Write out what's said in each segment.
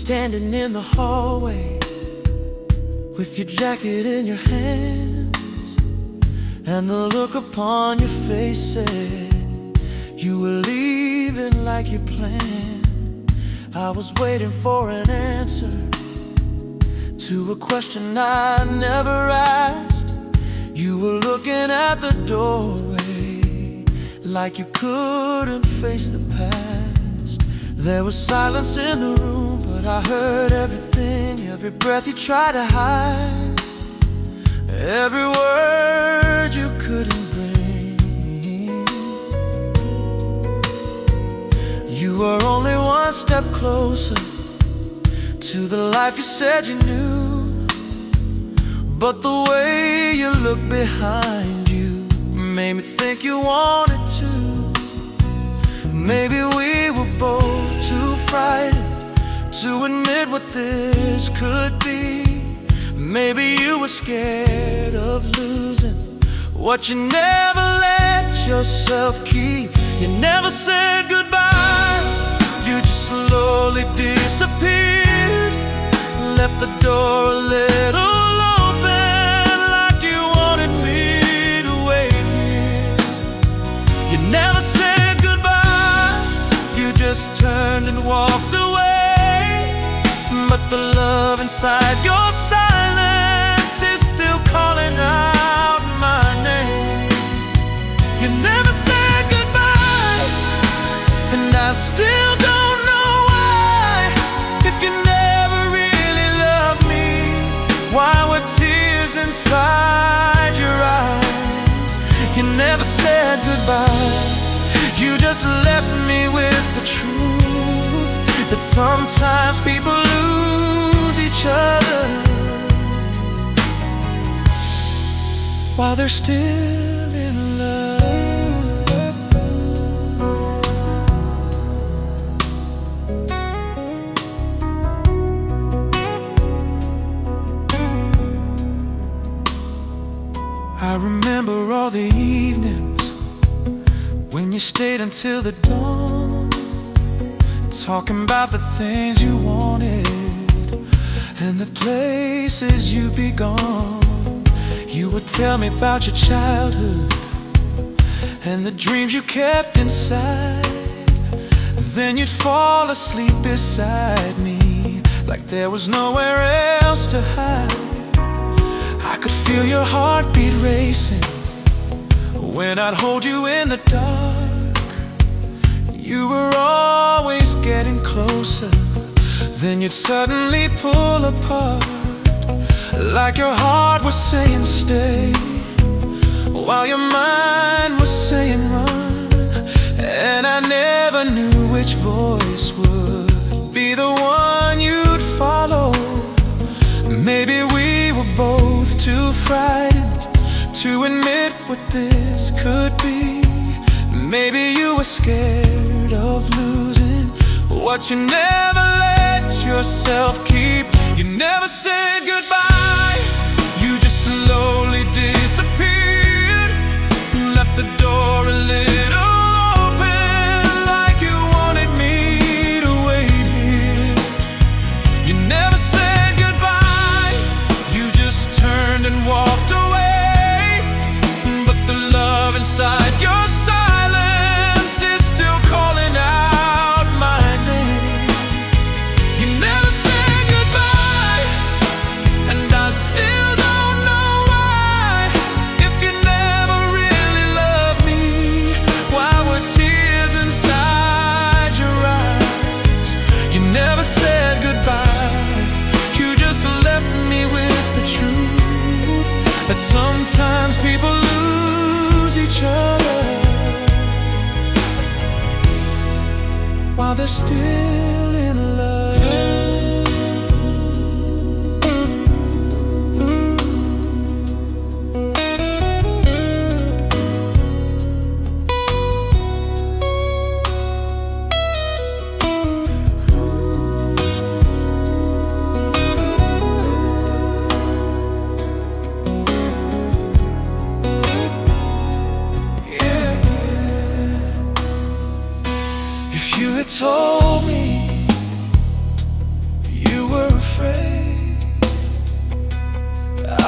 standing in the hallway with your jacket in your hands, and the look upon your face said you were leaving like you planned. I was waiting for an answer to a question I never asked. You were looking at the doorway like you couldn't face the past. There was silence in the room, but I heard everything, every breath you tried to hide, every word you couldn't bring. You were only one step closer to the life you said you knew, but the way you looked behind you made me think you wanted to. Maybe we were both too frightened to admit what this could be. Maybe you were scared of losing what you never let yourself keep. You never said goodbye, you just slowly disappeared, left the door a little open like you wanted me to wait here. You never said goodbye, you just turned and walked away, but the love inside your silence is still calling out my name. You never said goodbye, and I still don't know why. If you never really loved me, why were tears inside your eyes? You never said goodbye, you just left me with the truth that sometimes people lose each other while they're still in love. I remember all the evenings when you stayed until the dawn, talking about the things you wanted and the places you'd be gone. You would tell me about your childhood and the dreams you kept inside. Then you'd fall asleep beside me like there was nowhere else to hide. I could feel your heartbeat racing when I'd hold you in the dark. You were always getting closer, then you'd suddenly pull apart, like your heart was saying stay, while your mind was saying run. And I never knew which voice would be the one you'd follow. Maybe we were both too frightened to admit what this could be. Maybe you were scared of losing what you never let yourself keep. You never said goodbye, you just slowly disappeared, left the door a little open like you wanted me to wait here. You never said goodbye, you just turned and walked away, but the love inside your silence is still calling out my name. You never said goodbye, and I still don't know why. If you never really loved me, why were tears inside your eyes? You never said goodbye, you just left me with the truth that sometimes people lose each other while they're still in love. If you had told me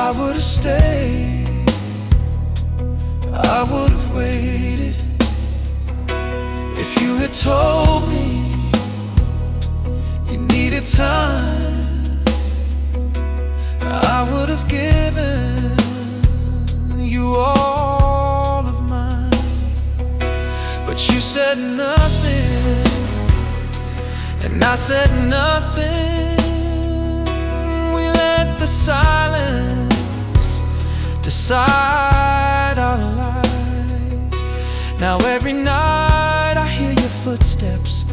I would have stayed, I would have waited. If you had told me you needed time, I would have given you all of mine. But you said nothing, and I said nothing. We let the silence decide our lives. Now every night I hear your footsteps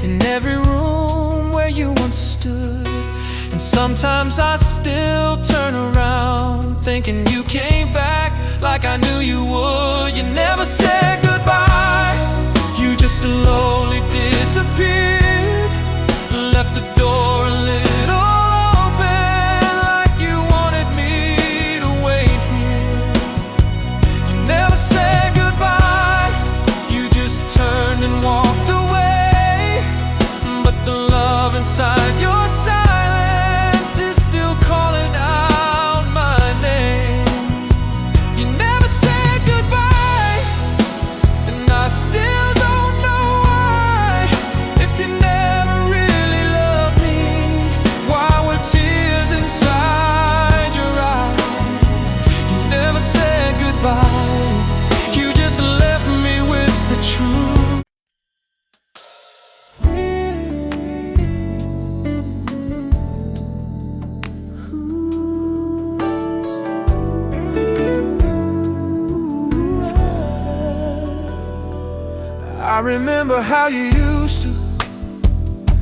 in every room where you once stood. And sometimes I still turn around thinking you came back like I knew you would. You never said goodbye, you just slowly disappeared. Left the door a little open, like you wanted me to wait here. You never said goodbye, you just turned and walked away. But the love inside your silence is still calling out my name. You never said goodbye, and I still don't know why. If you never really loved me, why were tears inside your eyes? You never said goodbye, you just left me with the truth. I remember how you used to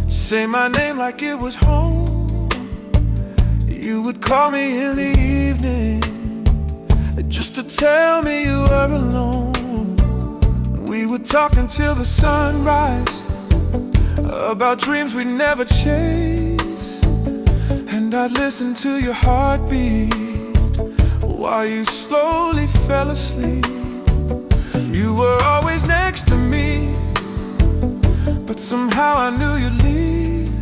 say my name like it was home. You would call me in the evening just to tell me you were alone. We would talk until the sunrise about dreams we'd never chase, and I'd listen to your heartbeat while you slowly fell asleep. You were always next to me, but somehow I knew you'd leave.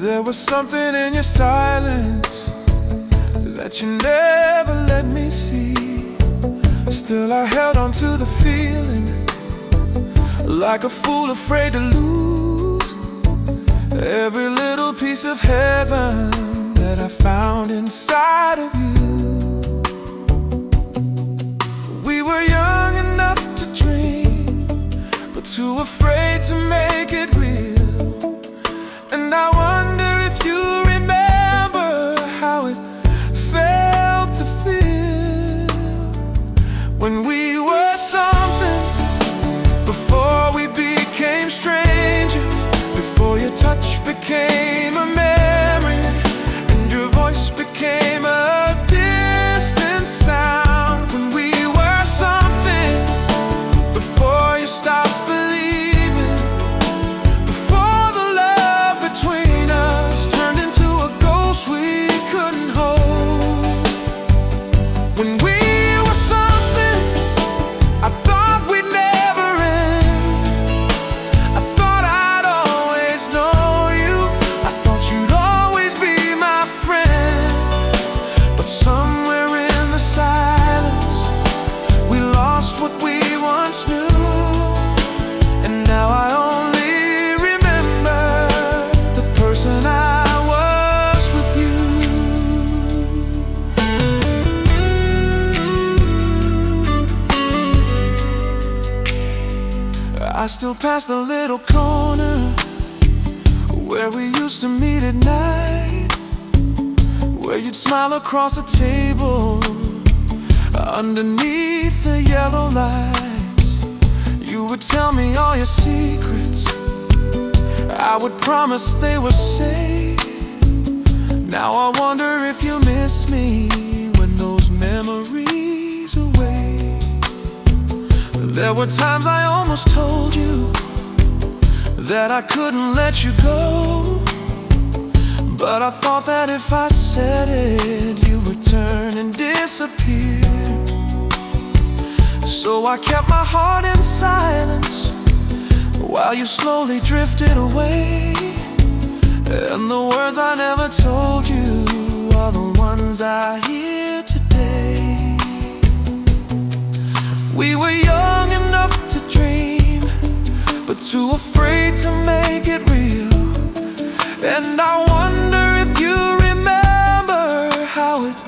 There was something in your silence that you never let me see. Still I held on to the feeling, like a fool afraid to lose every little piece of heaven that I found inside of you. We were young enough to dream, but too afraid to make it real. And I wonder if you remember how it felt to feel when we were something, before we became strangers, before your touch became a memory and your voice became a distant sound. When we were something, before you stopped believing, before the love between us turned into a ghost we couldn't hold. When we were something, I thought we'd never end. I thought I'd always know you, I thought you'd always be my friend. But somewhere in the silence, we lost what we once knew. And now I only remember the person I was with you. I still pass the little corner where we used to meet at night, where you'd smile across a table underneath the yellow lights. You would tell me all your secrets, I would promise they were safe. Now I wonder if you miss me when those memories away. There were times I almost told you that I couldn't let you go, but I thought that if I said it, you would turn and disappear. So I kept my heart in silence while you slowly drifted away. And the words I never told you are the ones I hear too afraid to make it real. And I wonder if you remember how it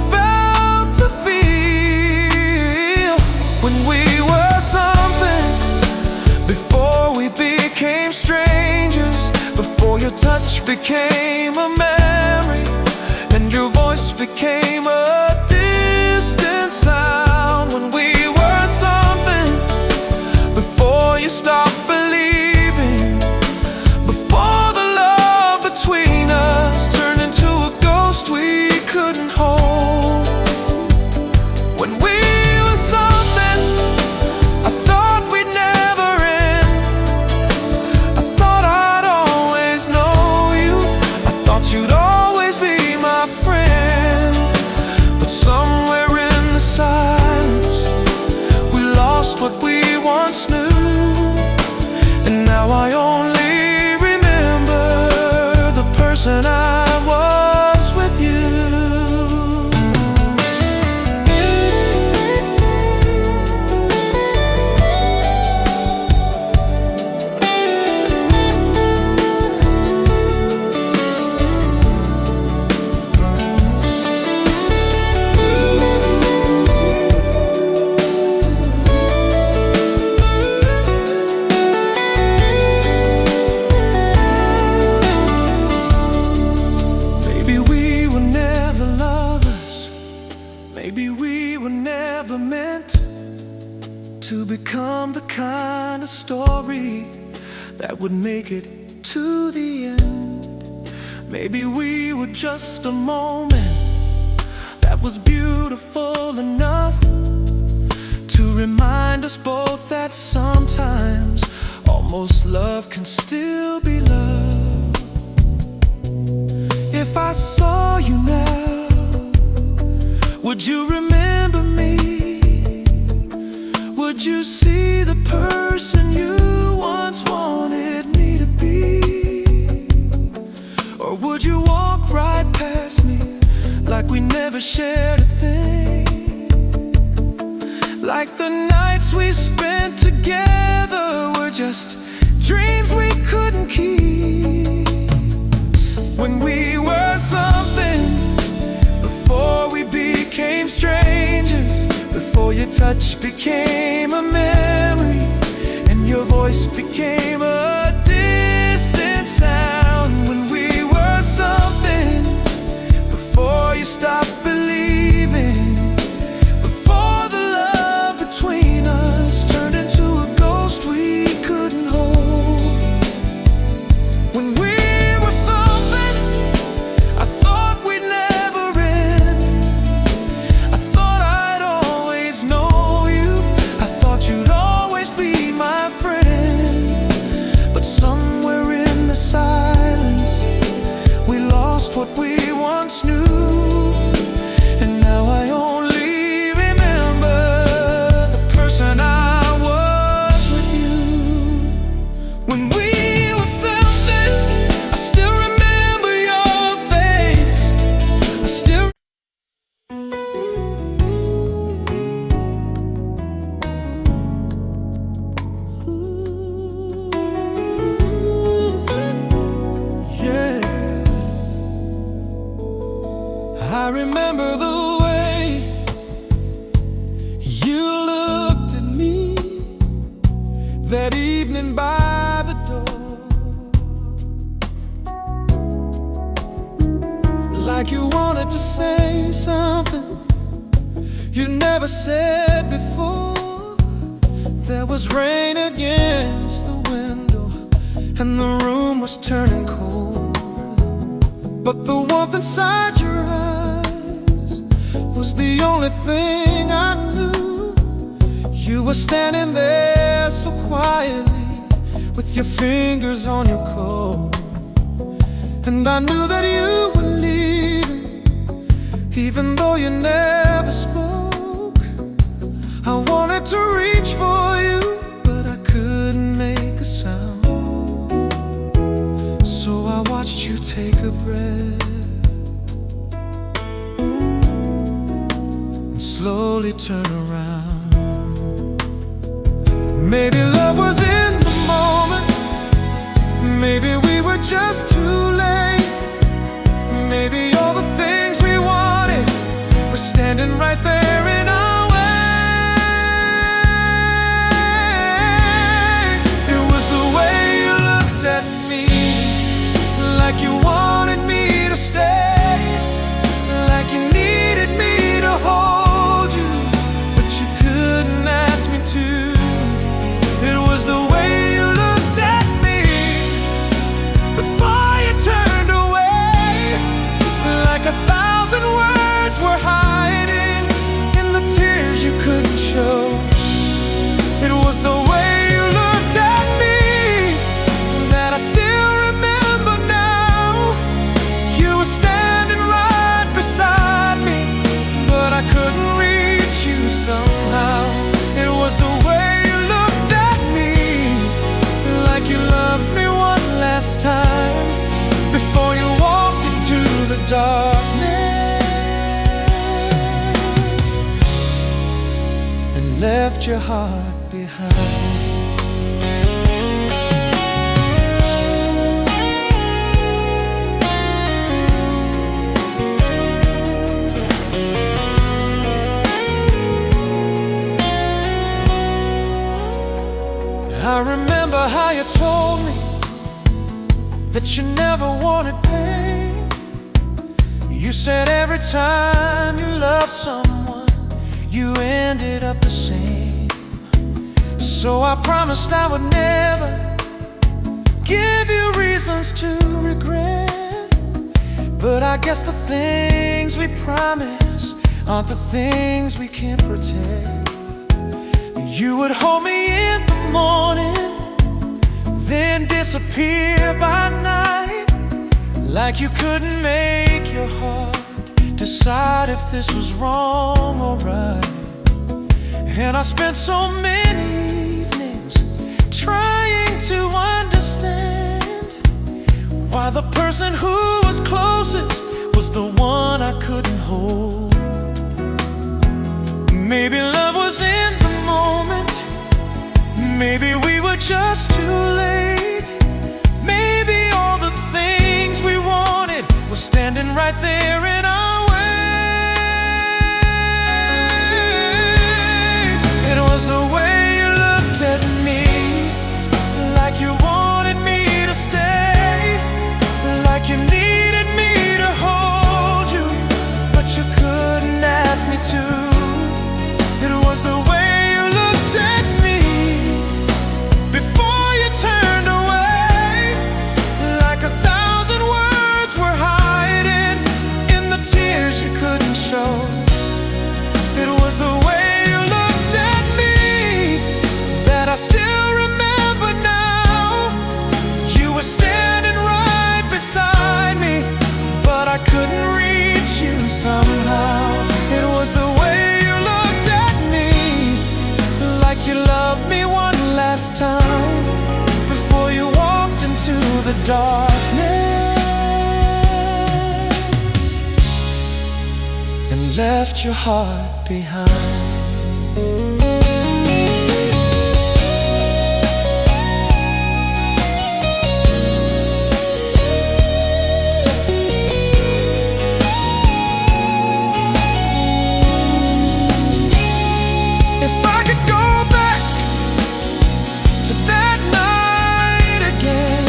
felt to feel when we were something, before we became strangers, before your touch became a memory and your voice became a distant sound. When we were something, before you stopped believing, before the love between us turned into a ghost we couldn't hold. When we were something, I thought we'd never end. I thought I'd always know you. I thought you'd always be my friend. But somewhere in the silence, we lost what we once knew. And now I only remember the person I was with you. Maybe we were never lovers. Maybe we were never meant to become the kind of story that would make it to the end. Maybe we were just a moment that was beautiful enough to remind us both that sometimes almost love can still be love. If I saw you now, would you remember me? Would you see the person you once wanted me to be? Or would you walk right past me like we never shared a thing? Like the nights we spent together were just dreams we couldn't keep. When we were something, before we became strangers, before your touch became a memory and your voice became a distant sound. When we were something, before you stopped believing, before the love between us turned into a ghost we couldn't hold. When we were something, I thought we'd never end. I thought I'd always know you. I thought you'd always be my friend. But somewhere in the silence, we lost what we once knew. And now I only remember the person I was with you. When we were something, I still remember your face. I still yeah. I remember the way you looked at me that evening by the door, like you wanted to say something you never said before. There was rain against the window and the room was turning cold, but the warmth inside your eyes was the only thing I knew. You were standing there so quietly with your fingers on your coat, and I knew that you were leaving, even though you never spoke. I wanted to reach for you, but I couldn't make a sound. So I watched you take a breath and slowly turn around. Maybe love was in the moment, Maybe we were just too late. Maybe all the things we wanted were standing right there in our way. It was the way you looked at me, like you wanted me to stay, like you needed me to hold you, but you couldn't ask me to. It was the way you looked at me before you turned away, like 1,000 words were hiding in the tears you couldn't show. It was the way you looked at me that I still remember now. You were standing right beside me, but I couldn't reach you somehow. It was the way you looked at me, like you loved me one last time before you walked into the darkness and left your heart behind. I remember how you told me that you never wanted pain. You said every time you loved someone, you ended up the same. So I promised I would never give you reasons to regret. But I guess the things we promise aren't the things we can't protect. You would hold me in the morning, then disappear by night, like you couldn't make your heart decide if this was wrong or right. And I spent so many evenings trying to understand why the person who was closest was the one I couldn't hold. Maybe love was in the moment, maybe we were just too late. Maybe all the things we wanted were standing right there in our way. It was the way you looked at me, like you wanted me to stay, like you needed me to hold you, but you couldn't ask me to. It was the way you looked at me before you turned away, like 1,000 words were hiding in the tears you couldn't show. It was the way you looked at me that I still remember now. You were standing right beside me, but I couldn't reach you somehow. It was the way you looked at me, like you loved me one last time before you walked into the darkness and left your heart behind. If I could go back to that night again,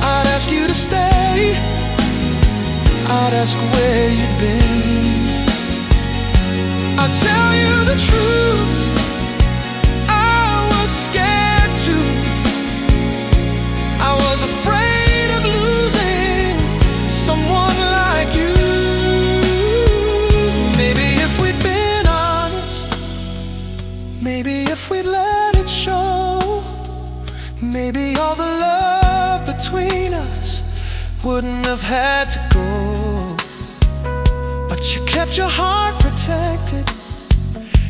I'd ask you to stay, I'd ask where you'd been. I'd tell you the truth, I was scared too. I was afraid of losing someone like you. Maybe if we'd been honest, maybe if we'd let it show, maybe all the love between us wouldn't have had to go. But you kept your heart protected,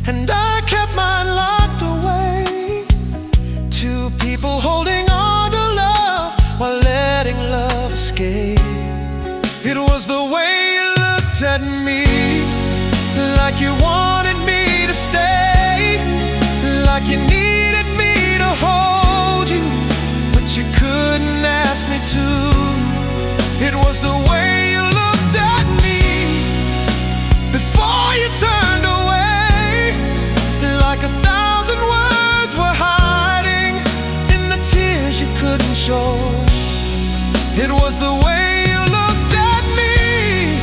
and I kept mine locked away. Two people holding on to love while letting love escape. It was the way you looked at me, like you wanted me to stay, like you needed me to hold you, but you couldn't asked me to. It was the way you looked at me before you turned away, like 1,000 words were hiding in the tears you couldn't show. It was the way you looked at me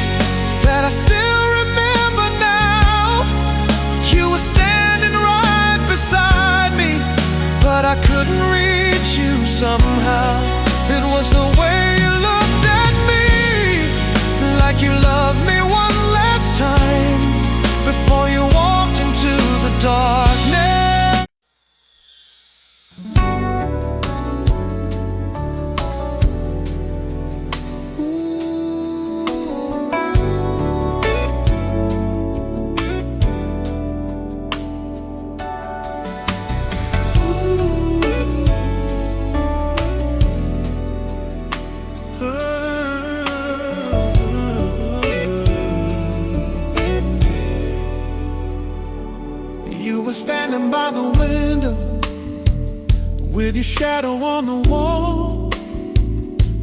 that I still remember now. You were standing right beside me, but I couldn't reach you somehow. It was the way you looked at me, like you loved me one last time before you walked into the darkness. You were standing by the window with your shadow on the wall,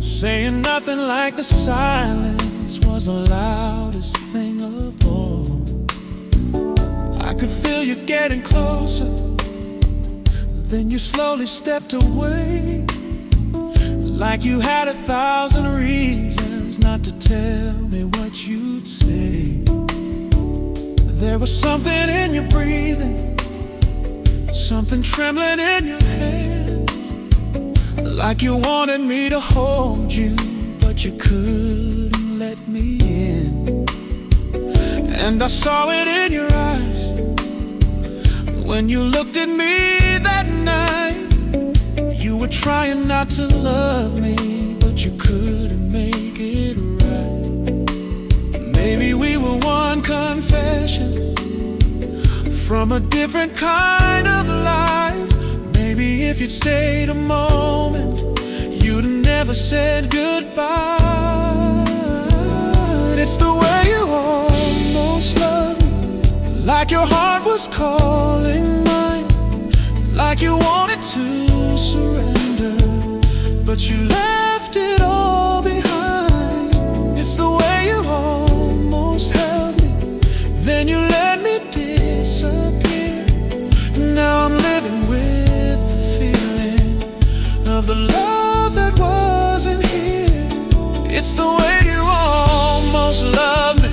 saying nothing like the silence was the loudest thing of all. I could feel you getting closer, then you slowly stepped away, like you had 1,000 reasons not to tell me what you'd say. There was something in your breathing, something trembling in your hands, like you wanted me to hold you, but you couldn't let me in. And I saw it in your eyes when you looked at me that night. You were trying not to love me, but you couldn't make it right. Maybe we were one confession from a different kind of life. Maybe if you'd stayed a moment, you'd never said goodbye. It's the way you almost loved me, like your heart was calling mine, like you wanted to surrender, but you left it all behind. It's the way you almost held me, then you let me disappear. Now I'm living with the feeling of the love that wasn't here. It's the way you almost loved me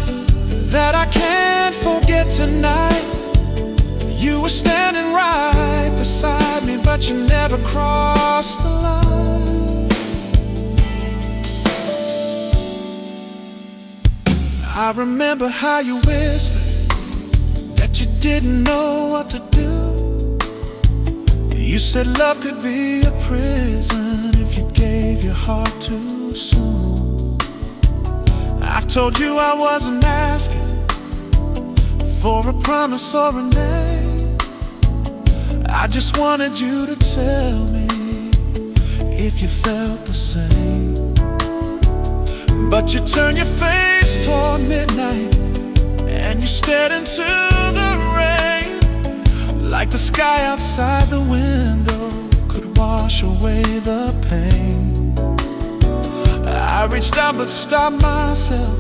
that I can't forget tonight. You were standing right beside me, but you never crossed the line. I remember how you whispered that you didn't know what to do. You said love could be a prison if you gave your heart too soon. I told you I wasn't asking for a promise or a name. I just wanted you to tell me if you felt the same. But you turned your face toward midnight and you stared into the rain, like the sky outside the window could wash away the pain. I reached out but stopped myself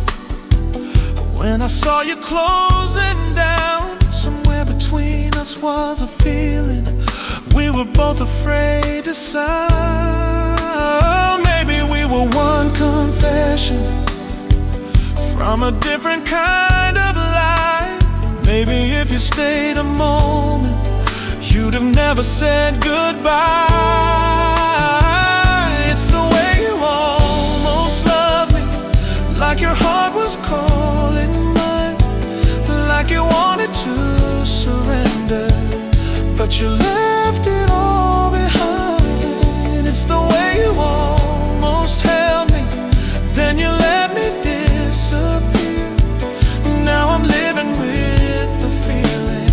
when I saw you closing down. Somewhere between us was a feeling we were both afraid to sound. Maybe we were one confession from a different kind of life. Maybe if you stayed a moment, you'd have never said goodbye. It's the way you almost loved me, like your heart was calling mine, like you wanted to surrender, but you left it all behind. It's the way you almost held me, then you let me disappear. Now I'm living with the feeling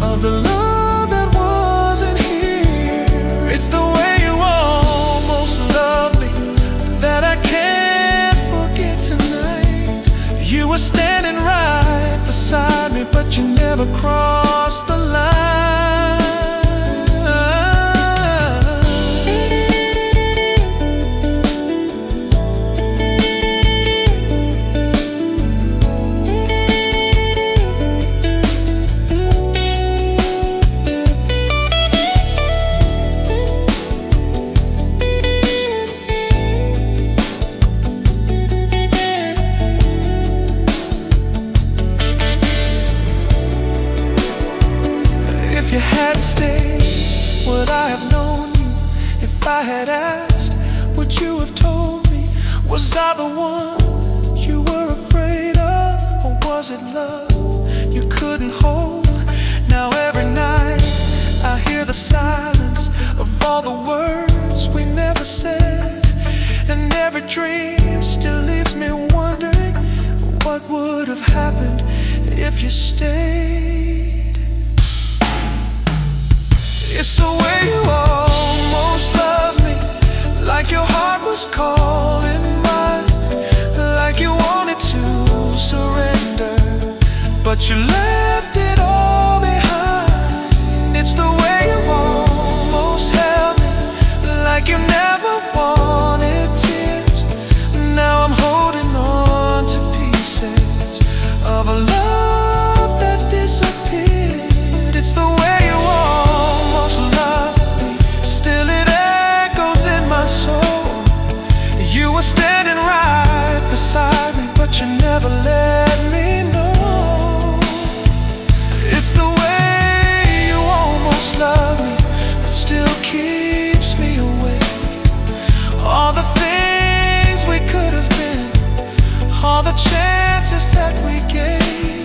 of the love that wasn't here. It's the way you almost loved me that I can't forget tonight. You were standing right beside me, but you never crossed the line. hadn't stayed, would I have known you? If I had asked, would you have told me? Was I the one you were afraid of? Or was it love you couldn't hold? Now every night I hear the silence of all the words we never said, and every dream still leaves me wondering what would have happened if you stayed. It's the way you almost loved me, like your heart was calling mine, like you wanted to surrender, but you left it all behind. It's the way you almost held me, like you never wanted tears. Now I'm holding on to pieces of a love that disappeared. It's the way you almost loved me, still it echoes in my soul. You were standing right beside me, but you never let me know. It's the way you almost love me, but still keeps me awake. All the things we could have been, all the chances that we gave.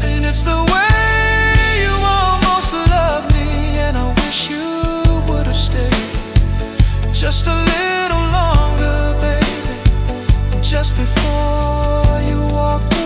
And it's the way you almost love me, and I wish you would have stayed just a little longer, baby, just before you walked away.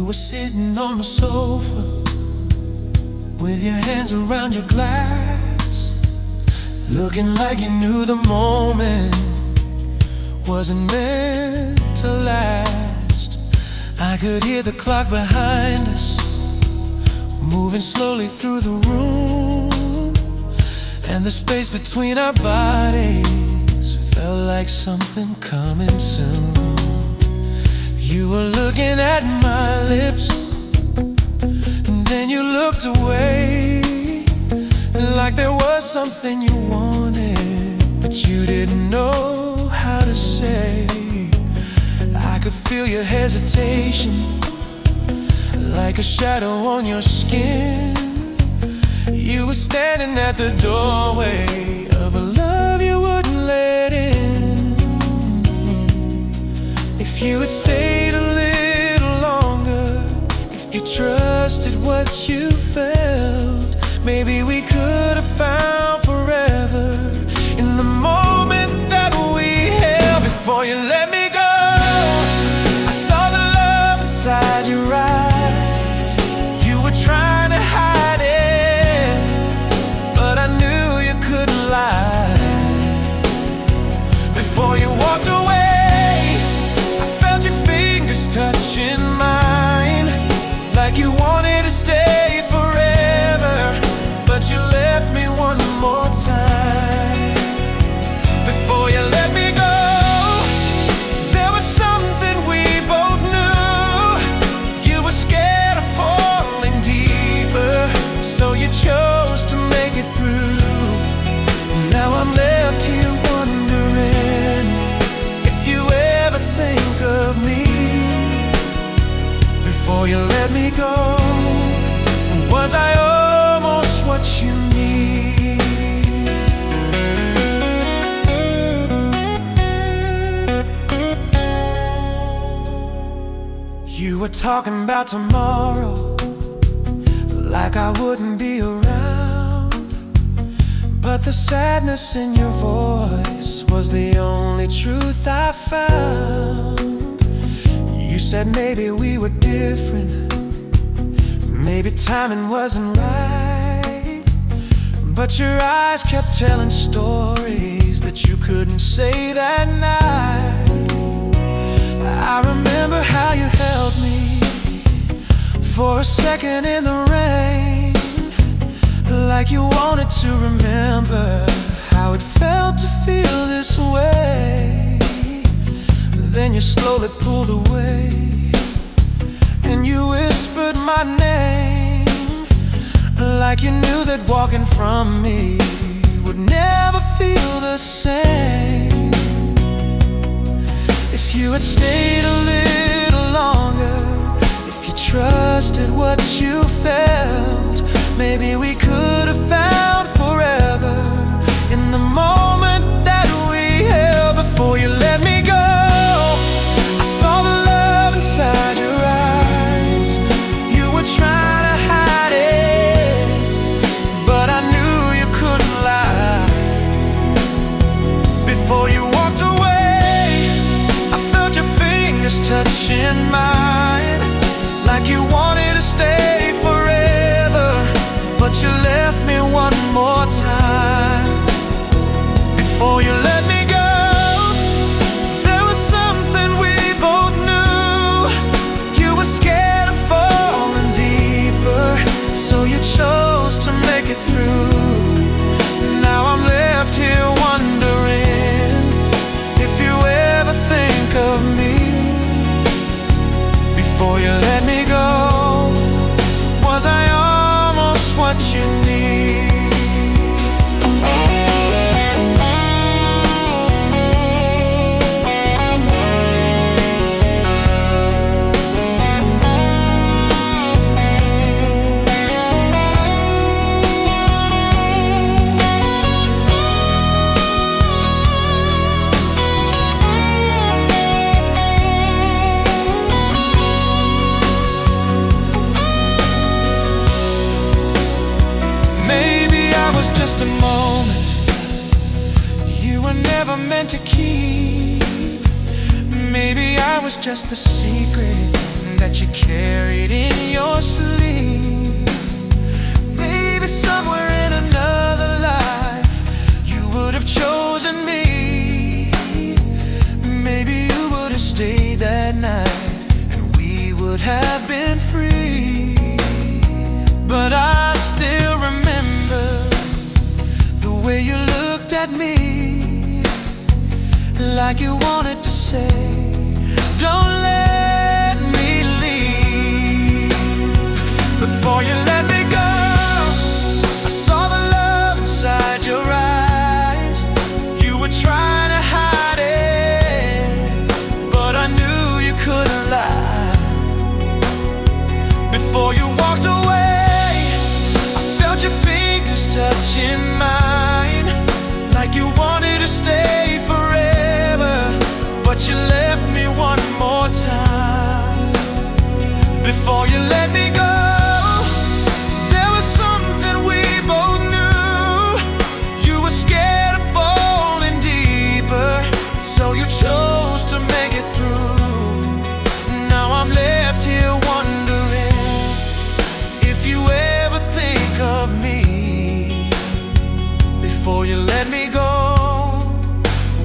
Were sitting on the sofa with your hands around your glass, looking like you knew the moment wasn't meant to last. I could hear the clock behind us moving slowly through the room, and the space between our bodies felt like something coming soon. You were looking at my lips, and then you looked away, like there was something you wanted, but you didn't know how to say. I could feel your hesitation, like a shadow on your skin. You were standing at the doorway of a love you wouldn't let in. If you had stayed a little longer, if you trusted what you felt, maybe we could have found forever in the moment that we held. Before you let me go, I saw the love inside your eyes. You were trying to hide it, but I knew you couldn't lie. Before you walked away, touching mine, like you wanted to stay forever, but you left talking about tomorrow, like I wouldn't be around. But the sadness in your voice was the only truth I found. You said maybe we were different, maybe timing wasn't right, but your eyes kept telling stories that you couldn't say that night. I remember how you held me for a second in the rain, like you wanted to remember how it felt to feel this way. Then you slowly pulled away and you whispered my name, like you knew that walking from me would never feel the same. If you had stayed a little longer, if you trusted what you felt, maybe we could have found forever in the moment that we held. Before you let me go, I saw the love inside your eyes. You were trying to hide it, but I knew you couldn't lie. Before you walked away, I felt your fingers touching mine, like you wanted to stay forever, but you left me one more time. Before you let me go, there was something we both knew. You were scared of falling deeper, so you chose to make it through. Now I'm left here wondering if you ever think of me. Before you let me go, was I almost what you need? Just a moment you were never meant to keep. Maybe I was just the secret that you carried in your sleep. Maybe somewhere in another life you would have chosen me. Maybe you would have stayed that night and we would have been free. But I still remember the way you looked at me, like you wanted to say, don't let me leave. Before you let me go, I saw the love inside your eyes. You were trying to hide it, but I knew you couldn't lie. Before you walked away, I felt your fingers touching mine, like you wanted to stay forever, but you left me one more time. Before you let me go, there was something we both knew. You were scared of falling deeper, so you chose to make it through. Now I'm left here wondering if you ever think of me. Before you let me go,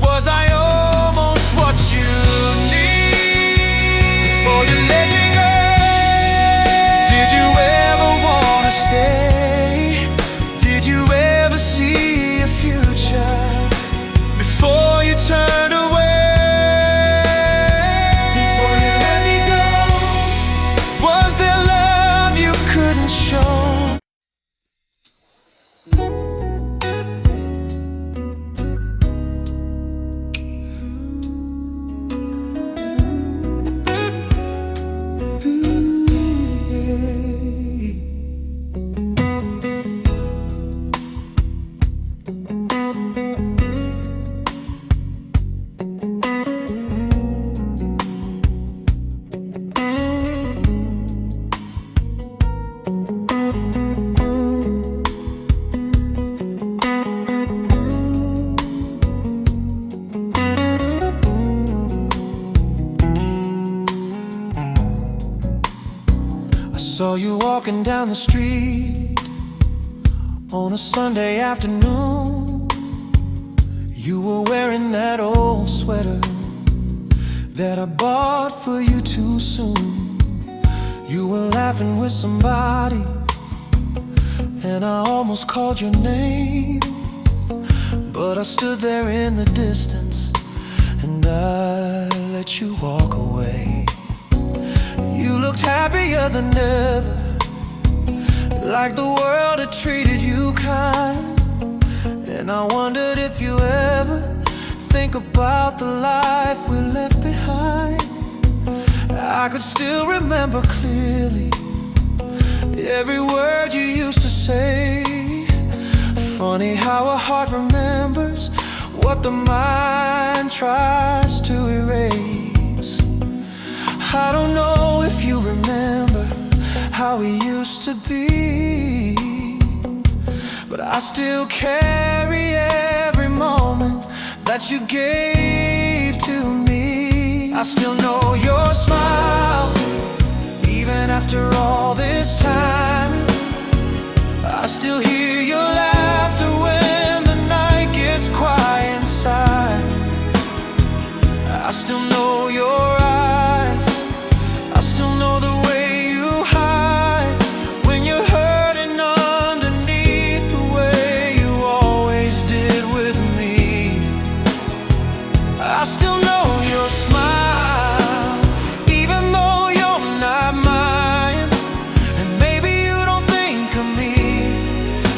was I almost what you need? Before you let me go, did you ever want to stay? Did you ever see a future before you turned away? Before you let me go, was there love you couldn't show? walking down the street on a Sunday afternoon. You were wearing that old sweater that I bought for you too soon. You were laughing with somebody, and I almost called your name, but I stood there in the distance and I let you walk away. You looked happier than ever, like the world had treated you kind. And I wondered if you ever think about the life we left behind. I could still remember clearly every word you used to say. Funny how a heart remembers what the mind tries to erase. I don't know if you remember how we used to be, but I still carry every moment that you gave to me. I still know your smile, even after all this time. I still hear your laughter when the night gets quiet inside. I still know your eyes, I still know the way you hide when you're hurting underneath the way you always did with me. I still know your smile, even though you're not mine. And maybe you don't think of me,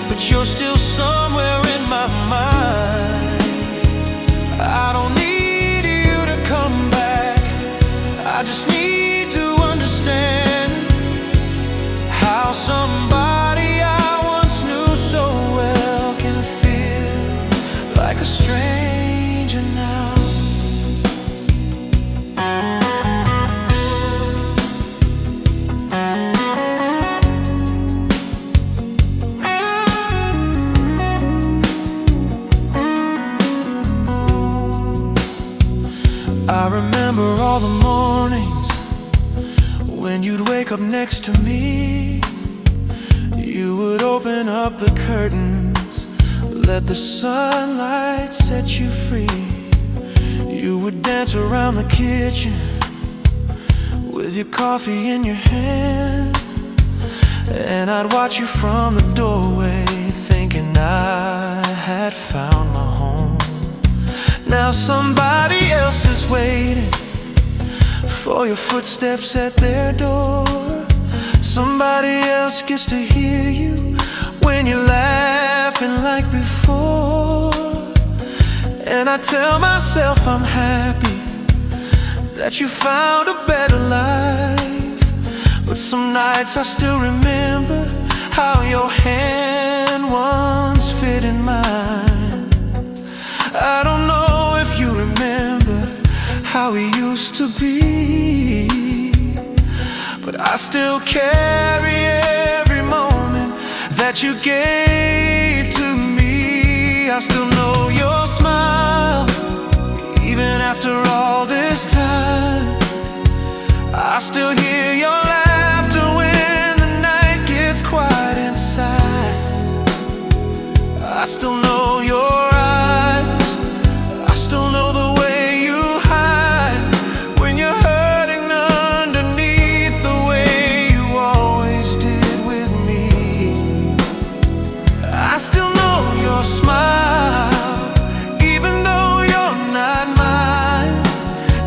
but you're still somewhere in my mind. I don't need you to come back, I just need to understand how somebody I once knew so well can feel like a stranger now. I remember all the mornings when you'd wake up next to me. You would open up the curtains, let the sunlight set you free. You would dance around the kitchen with your coffee in your hand, and I'd watch you from the doorway, thinking I had found my home. Now somebody else is waiting for your footsteps at their door. Somebody else gets to hear you when you're laughing like before. And I tell myself I'm happy that you found a better life, but some nights I still remember how your hand once fit in mine. I don't know if you remember how we used to be, but I still carry every moment that you gave to me. I still know your smile, even after all this time. I still hear your laughter when the night gets quiet inside. I still know your eyes, I still know the way you hide when you're hurting underneath the way you always did with me. I still know your smile, even though you're not mine.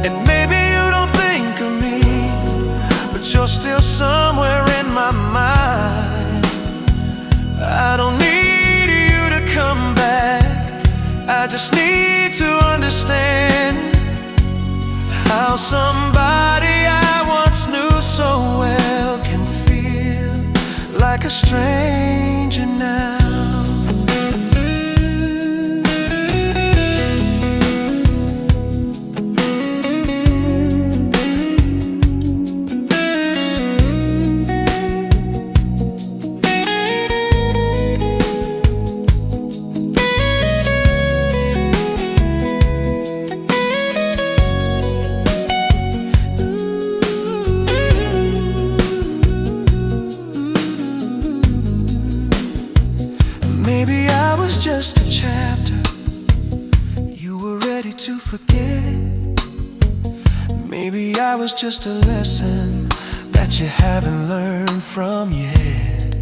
And maybe you don't think of me, but you're still somewhere in my mind. I don't need you to come back, I just need to understand how somebody I once knew so well can feel like a stranger now. Maybe I was just a chapter you were ready to forget. Maybe I was just a lesson that you haven't learned from yet.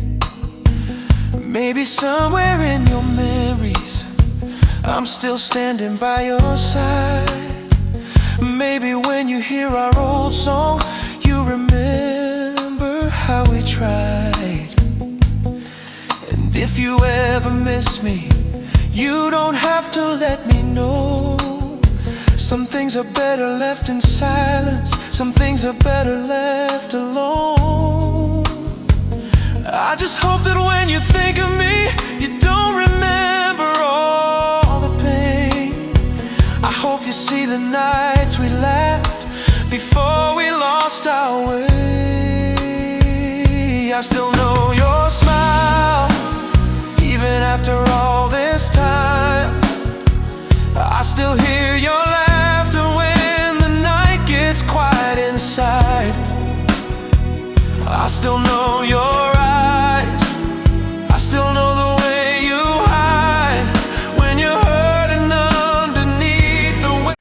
Maybe somewhere in your memories I'm still standing by your side. Maybe when you hear our old song you remember how we tried. And if you ever miss me, you don't have to let me know. Some things are better left in silence, some things are better left alone. I just hope that when you think of me, you don't remember all the pain. I hope you see the nights we laughed before we lost our way. I still know your smile, even after all this time. I still hear your laughter when the night gets quiet inside. I still know your eyes, I still know the way you hide when you're hurting underneath the weight.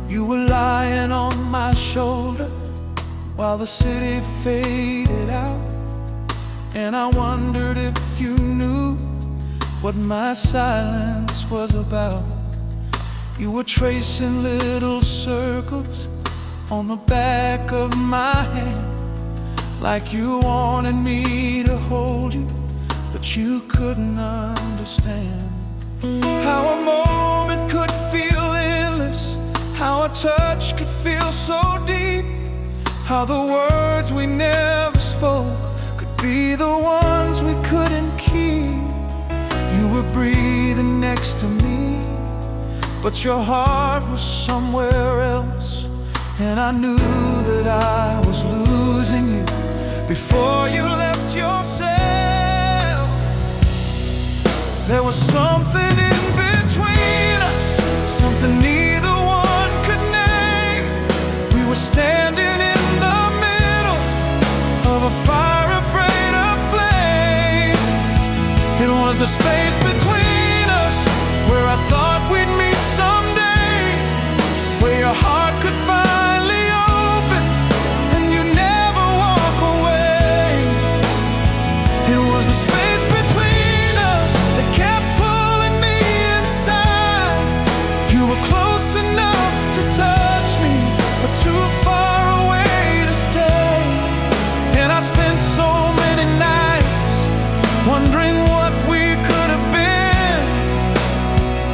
You were lying on my shoulder while the city faded out, and I wondered if you knew what my silence was about. You were tracing little circles on the back of my hand, like you wanted me to hold you, but you couldn't understand how a moment could feel endless, how a touch could feel so deep, how the words we never spoke could be the ones we couldn't keep. You were breathing next to me, but your heart was somewhere else, and I knew that I was losing you before you left yourself. There was something in between us, something neither one could name. We were standing in the middle of a fire afraid of flame. It was the space between us where I thought we'd meet someday, where your heart could finally open and you never walk away. It was the space between us that kept pulling me inside. You were close enough to touch me, but too far away to stay. And I spent so many nights wondering what we could have been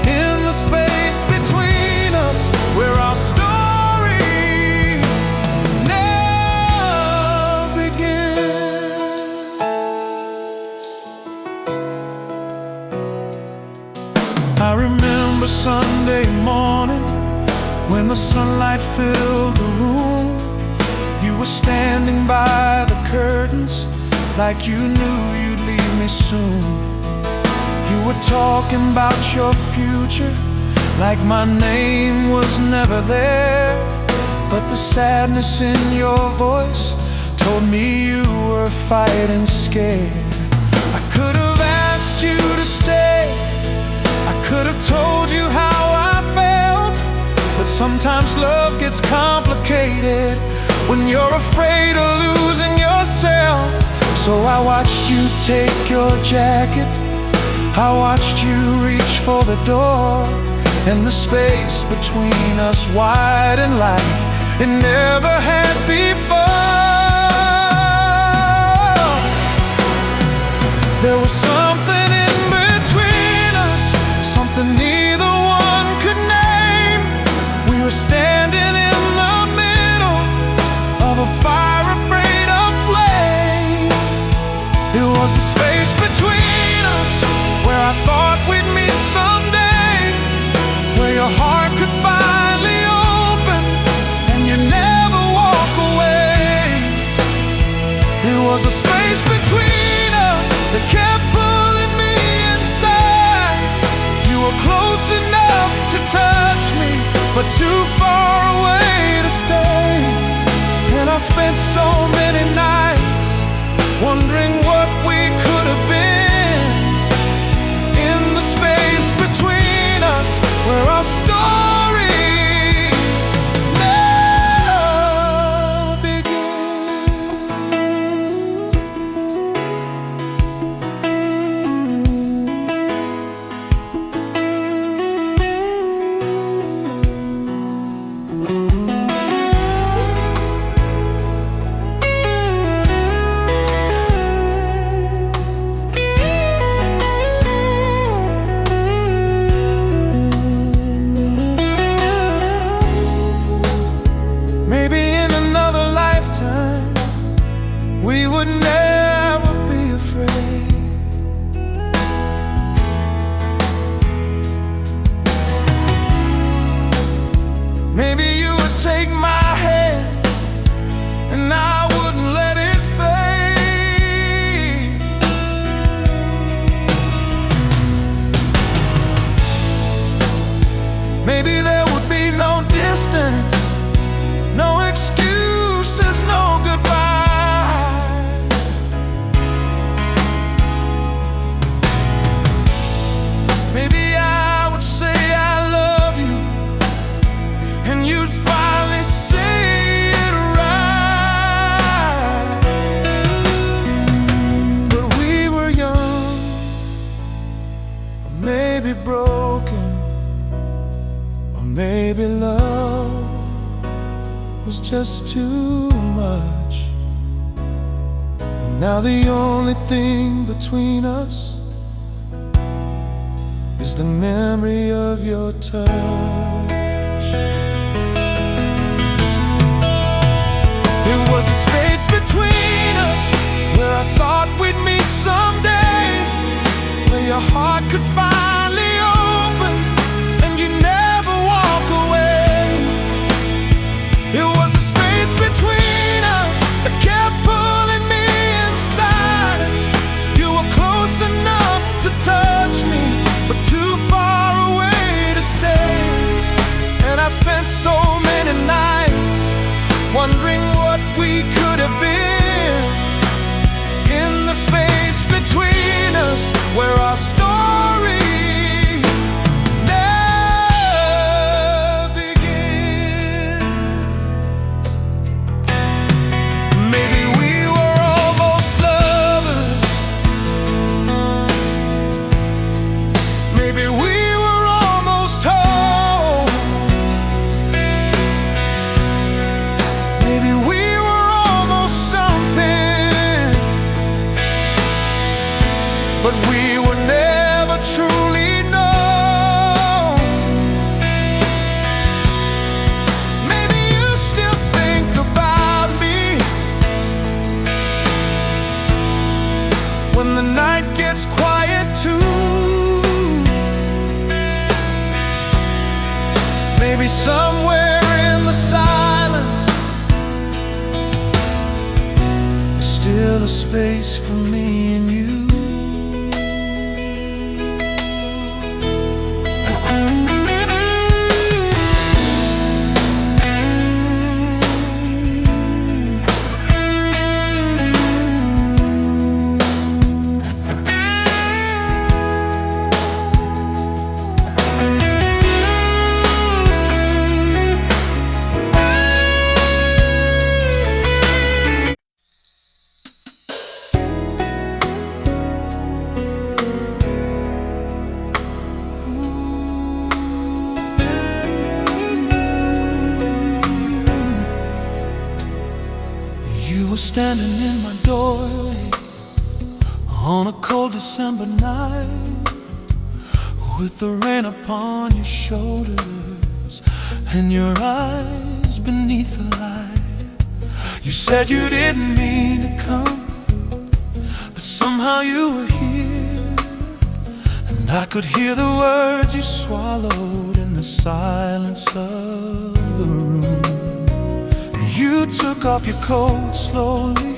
in the space between us, where our story now begins. I remember Sunday morning when the sunlight filled the room. You were standing by the curtains like you knew you'd leave me soon. You were talking about your future like my name was never there, but the sadness in your voice told me you were fighting scared. I could have asked you to stay, I could have told you how I felt, but sometimes love gets complicated when you're afraid of losing yourself. So I watched you take your jacket, I watched you reach for the door, and the space between us wide and light it never had before. There was something in between us, something neither one could name. We were standing in the middle of a fire afraid of flame. It was a space between us where I thought we'd meet someday, where your heart could find maybe love was just too much. And now the only thing between us is the memory of your touch. There was a space between us where I thought we'd meet someday, where your heart could finally open and you never walk away. It was a space between us that kept pulling me inside. You were close enough to touch me, but too far away to stay. And I spent so many nights wondering what we could have been, in the space between us where our story never begins. Maybe we were almost lovers. Maybe we were almost home. Maybe we were almost something, but we were never truly known. Maybe you still think about me when the night gets quiet too. Maybe somewhere in the silence there's still a space for me and you. You were standing in my doorway on a cold December night, with the rain upon your shoulders and your eyes beneath the light. You said you didn't mean to come, but somehow you were here, and I could hear the words you swallowed in the silence of the room. You took off your coat slowly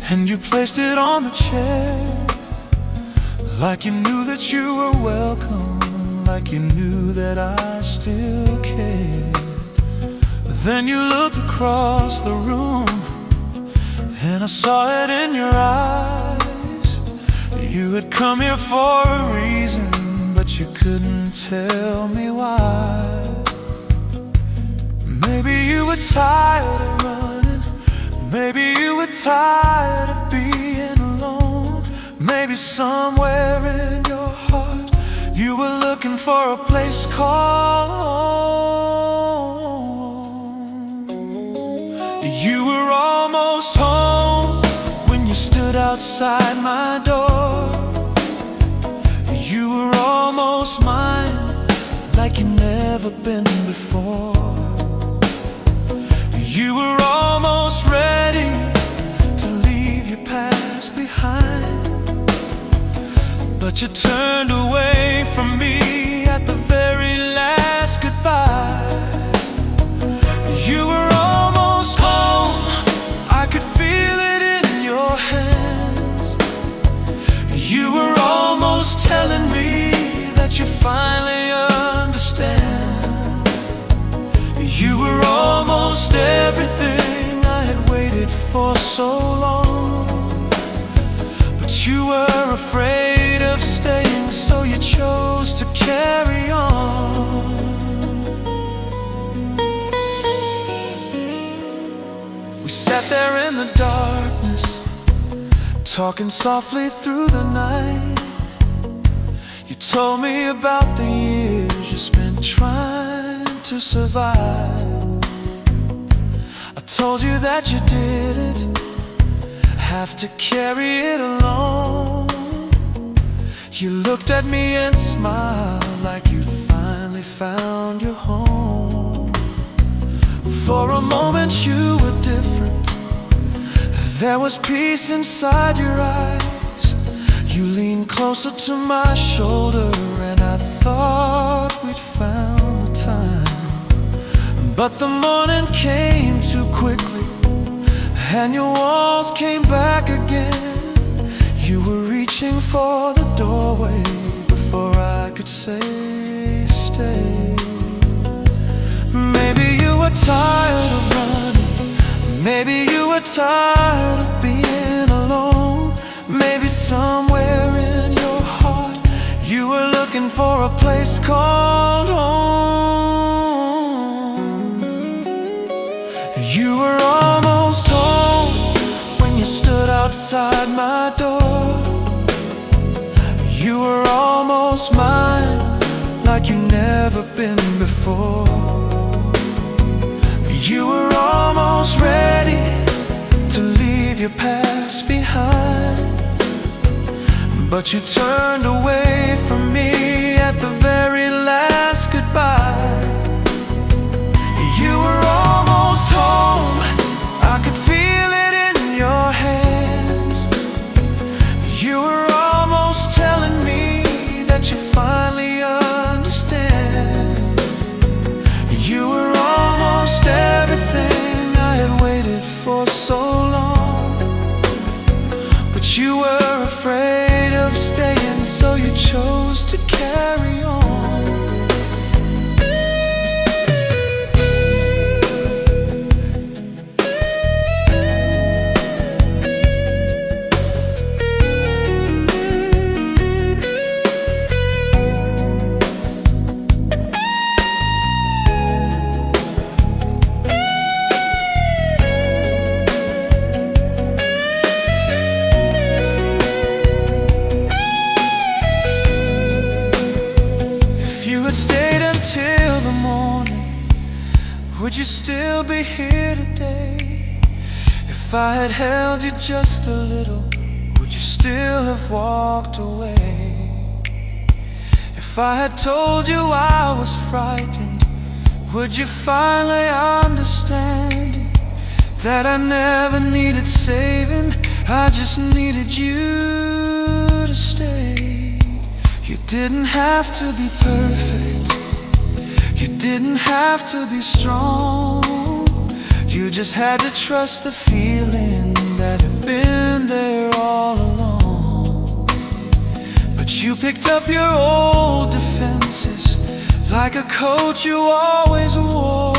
and you placed it on the chair, like you knew that you were welcome, like you knew that I still cared. But then you looked across the room and I saw it in your eyes. You had come here for a reason, but you couldn't tell me why. Maybe you were tired of running, maybe you were tired of being alone. Maybe somewhere in your heart you were looking for a place called home. You were almost home when you stood outside my door. You were almost mine, like you'd never been before. You were almost ready to leave your past behind, but you turned away from me at the very last goodbye. You were almost home, I could feel it in your hands. You were almost telling me that you finally understand. You were almost everything I had waited for so long, but you were afraid of staying, so you chose to carry on. We sat there in the darkness, talking softly through the night. You told me about the years you spent trying to survive. I told you that you didn't have to carry it alone. You looked at me and smiled like you'd finally found your home. For a moment you were different. There was peace inside your eyes. You leaned closer to my shoulder and I thought we'd found the time. But the morning came too quickly and your walls came back again. You were reaching for the doorway before I could say stay. Maybe you were tired of running. Maybe you were tired of being alone. Maybe somewhere in your heart you were looking for a place called home. You were almost home when you stood outside my door. You were almost mine like you'd never been before. You were almost ready to leave your past behind, but you turned away from me at the very last goodbye. You were almost home, I could feel it in your hands. You were almost telling me that you finally understand. You were almost everything I had waited for so long. But you were afraid of staying, so you chose to carry on. Would you still be here today? If I had held you just a little, would you still have walked away? If I had told you I was frightened, would you finally understand that I never needed saving, I just needed you to stay? You didn't have to be perfect, you didn't have to be strong. You just had to trust the feeling that had been there all along. But you picked up your old defenses like a coat you always wore,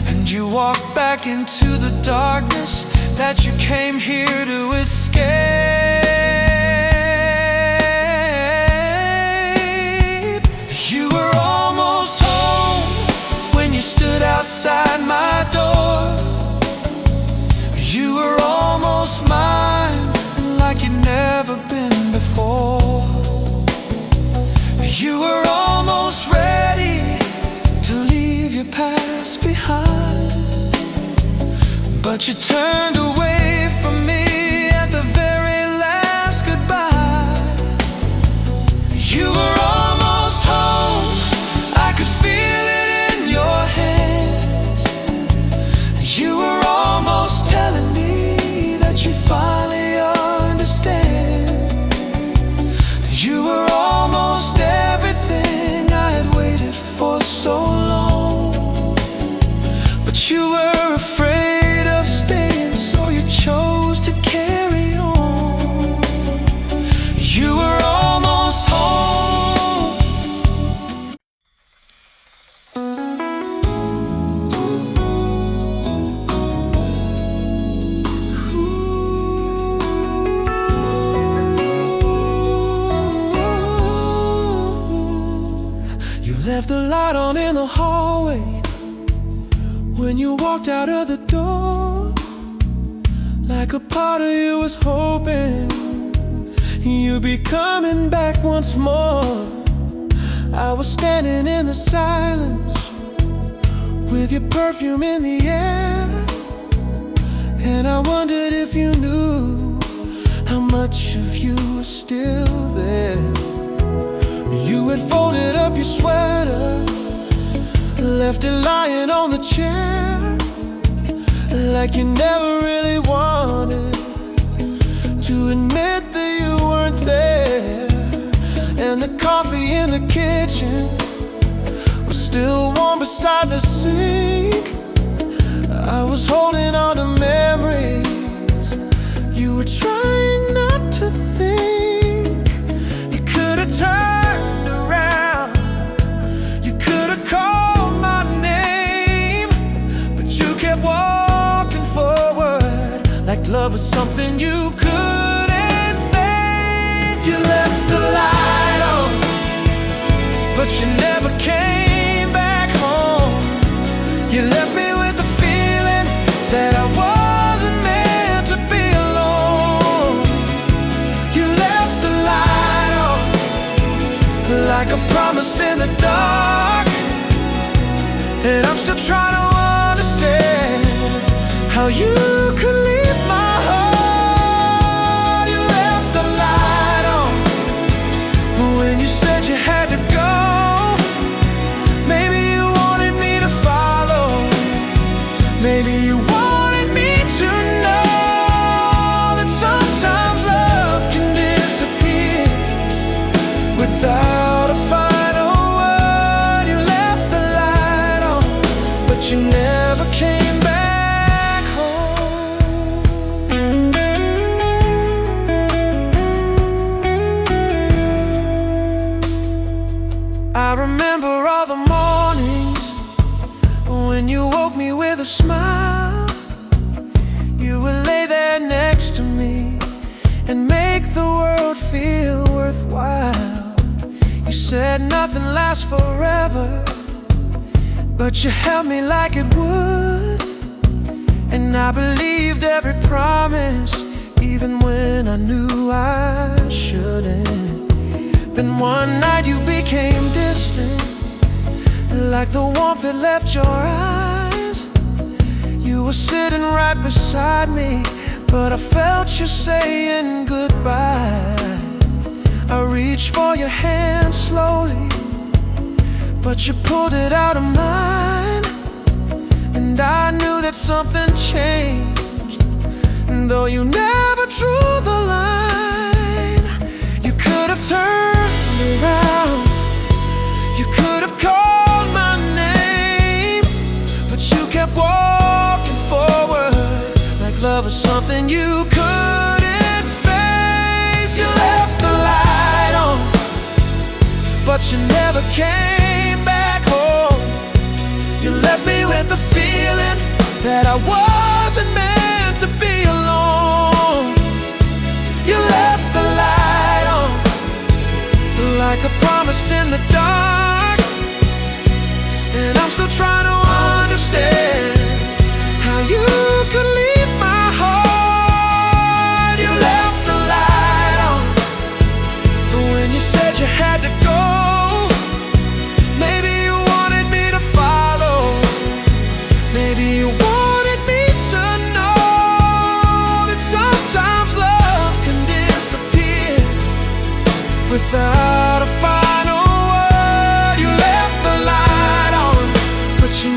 and you walked back into the darkness that you came here to escape. You were almost home when you stood outside my door. You were almost mine like you'd never been before. You were almost ready to leave your past behind, but you turned away from me at the very last goodbye. You were almost home, I could feel it in your hands. You were almost telling me that you finally understand. You were almost everything I had waited for so long. But you were afraid of staying, so you chose to carry on. You were almost home. You left the light on in the hallway when you walked out of the door, like a part of you was hoping you'd be coming back once more. I was standing in the silence, with your perfume in the air. And I wondered if you knew how much of you was still there. You had folded up your sweater, left it lying on the chair, like you never really wanted to admit that you weren't there. And the coffee in the kitchen was still warm beside the sink. I was holding on to memories. You were trying not to think. You could have turned around, you could have called my name, but you kept walking forward like love was something you couldn't face. You left the light on, but you never came back home. You left me with the feeling that I wasn't meant to be alone. You left the light on, like a promise in the dark. And I'm still trying to understand how you could leave my heart. You left the light on when you said you had to go. Maybe you wanted me to follow, maybe you wanted me to know that sometimes love can disappear without a final word. You left the light on, but you never came back home. I remember all the mornings when you woke me with a smile. You would lay there next to me and make the world feel worthwhile. You said nothing lasts forever, but you held me like it would. And I believed every promise, even when I knew I shouldn't. Then one night you became distant, like the warmth that left your eyes. You were sitting right beside me, but I felt you saying goodbye. I reached for your hand slowly, but you pulled it out of mine. And I knew that something changed, and though you never drew the line. You could have turned around, you could have called my name, but you kept walking forward like love was something you couldn't face. You left the light on, but you never came back home. You left me with the feeling that I wasn't meant to be alone. You left the light on, like a promise in the dark. And I'm still trying to understand how you could leave my heart. You left the light on when you said you had to go. Maybe you wanted me to follow, maybe you wanted me to know that sometimes love can disappear without a final word. You left the light on, but you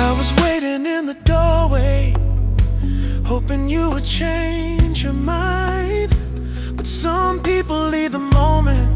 I was waiting in the doorway, hoping you would change your mind. But some people leave the moment